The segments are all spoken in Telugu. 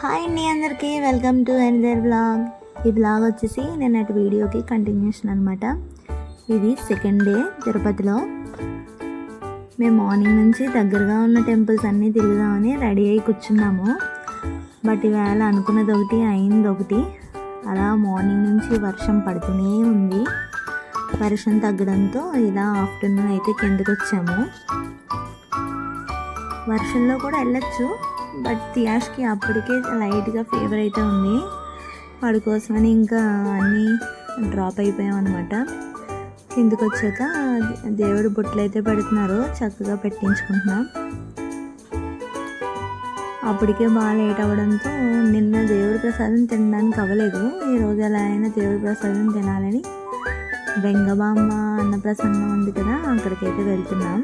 హాయ్ అండి అందరికీ వెల్కమ్ టు అనదర్ బ్లాగ్. ఈ బ్లాగ్ వచ్చేసి నిన్నటి వీడియోకి కంటిన్యూషన్ అనమాట. ఇది సెకండ్ డే తిరుపతిలో. మేము మార్నింగ్ నుంచి దగ్గరగా ఉన్న టెంపుల్స్ అన్నీ తిరుగుదామని రెడీ అయ్యి కూర్చున్నాము. బట్ ఈవేళ అనుకున్నది ఒకటి అయింది ఒకటి. అలా మార్నింగ్ నుంచి వర్షం పడుతూనే ఉంది. వర్షం తగ్గడంతో ఇలా ఆఫ్టర్నూన్ అయితే కిందకు వచ్చాము. వర్షంలో కూడా వెళ్ళొచ్చు, బట్ తియాష్కి అప్పటికే లైట్గా ఫీవర్ అయితే ఉంది. వాడి కోసమని ఇంకా అన్నీ డ్రాప్ అయిపోయాం అనమాట. కిందకు వచ్చాక దేవుడు బొట్లు అయితే పెడుతున్నారు, చక్కగా పెట్టించుకుంటున్నాం. అప్పటికే బాగా లేట్ అవ్వడంతో నిన్న దేవుడి ప్రసాదం తినడానికి అవ్వలేదు. ఈరోజు ఎలా అయినా దేవుడి ప్రసాదం తినాలని వెంగబామ్మ అన్నప్రసన్నం ఉంది కదా, అక్కడికైతే వెళ్తున్నాం.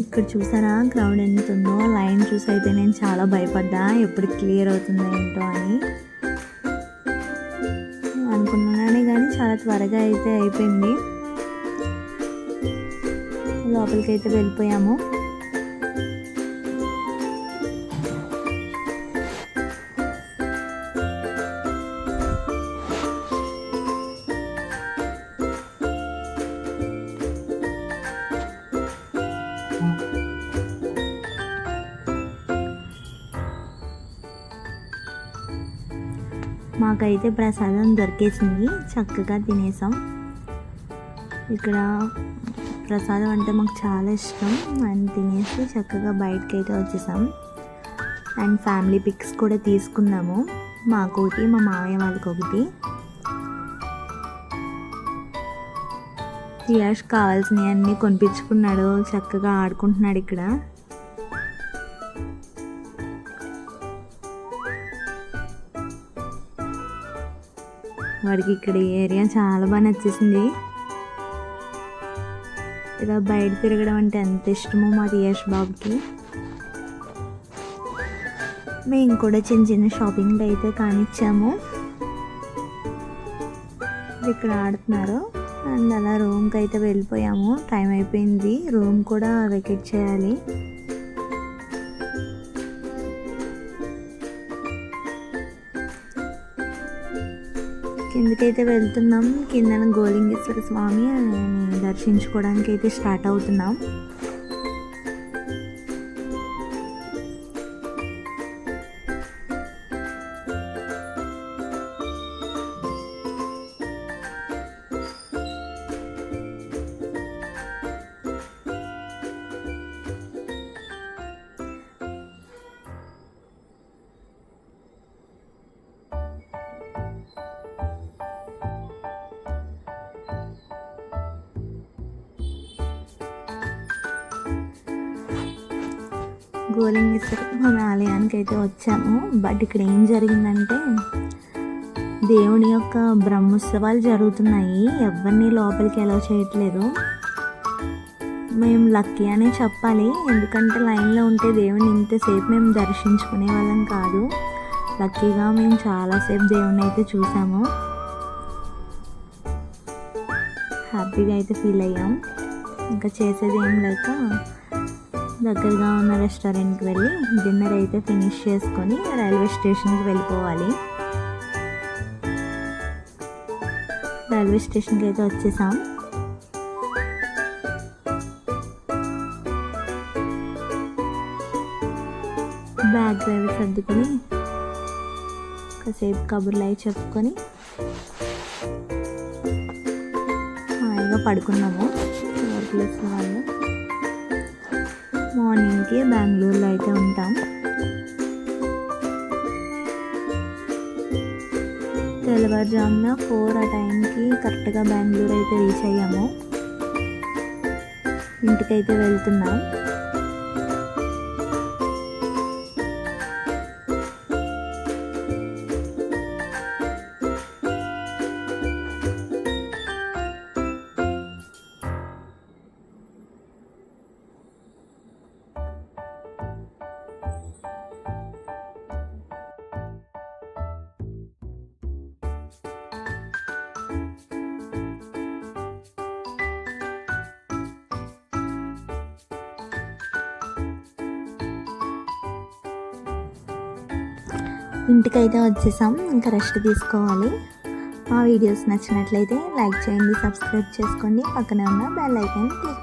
ఇక్కడ చూసారా క్రౌడ్ ఎంత ఉందో. లైన్ చూసి అయితే నేను చాలా భయపడ్డా, ఎప్పుడు క్లియర్ అవుతుందో ఏంటో అని అనుకున్నానే, కానీ చాలా త్వరగా అయితే అయిపోయింది. లోపలికి అయితే వెళ్ళిపోయాము. మాకైతే ప్రసాదం దొరికేసింది, చక్కగా తినేసాం. ఇక్కడ ప్రసాదం అంటే మాకు చాలా ఇష్టం. అండ్ తినేసి చక్కగా బయటకి అయితే వచ్చేసాం. అండ్ ఫ్యామిలీ పిక్స్ కూడా తీసుకున్నాము. మాకు ఒకటి, మా మామయ్య వాళ్ళకి ఒకటి. తియాష్ కావాల్సినవి అన్నీ కొనిపించుకున్నాడు, చక్కగా ఆడుకుంటున్నాడు ఇక్కడ. వాడికి ఇక్కడ ఈ ఏరియా చాలా బాగా నచ్చేసింది. ఇలా బయట తిరగడం అంటే ఎంత ఇష్టమో మా తియాష్ బాబుకి. మేము కూడా చిన్న చిన్న షాపింగ్ అయితే కానిచ్చాము. ఇక్కడ ఆడుతున్నారు. అండ్ అలా రూమ్కి అయితే వెళ్ళిపోయాము. టైం అయిపోయింది, రూమ్ కూడా వెకేట్ చేయాలి. కిందకైతే వెళ్తున్నాం. కిందన గోలింగేశ్వర స్వామి దర్శించుకోవడానికి అయితే స్టార్ట్ అవుతున్నాం. గోలింగేశ్వర స్వామి ఆలయానికి అయితే వచ్చాము. బట్ ఇక్కడ ఏం జరిగిందంటే దేవుని యొక్క బ్రహ్మోత్సవాలు జరుగుతున్నాయి. ఎవరిని లోపలికి అలౌ చేయట్లేదు. మేము లక్కీ అనే చెప్పాలి, ఎందుకంటే లైన్లో ఉంటే దేవుని ఇంతసేపు మేము దర్శించుకునే వాళ్ళం కాదు. లక్కీగా మేము చాలాసేపు దేవుని అయితే చూసాము. హ్యాపీగా అయితే ఫీల్ అయ్యాం. ఇంకా చేసేది ఏం లేక దగ్గరగా ఉన్న రెస్టారెంట్కి వెళ్ళి డిన్నర్ అయితే ఫినిష్ చేసుకొని రైల్వే స్టేషన్కి వెళ్ళిపోవాలి. రైల్వే స్టేషన్కి అయితే వచ్చేసాం. బ్యాగ్ డ్రైవర్ సర్దుకొని కాసేపు కబుర్లు అయి చెప్పుకొని హాయిగా పడుకున్నాము. వర్క్లెస్ వాళ్ళు. మార్నింగ్కి బెంగళూరులో అయితే ఉంటాం. తెల్లవారుజామున 4 ఆ టైంకి కరెక్ట్గా బెంగళూరు అయితే రీచ్ అయ్యాము. ఇంటికైతే వెళ్తున్నాం. ఇంటికైతే వచ్చేసాం, ఇంకా రెస్ట్ తీసుకోవాలి. మా వీడియోస్ నచ్చినట్లయితే లైక్ చేయండి, సబ్స్క్రైబ్ చేసుకోండి, పక్కనే ఉన్న బెల్ ఐకాన్ క్లిక్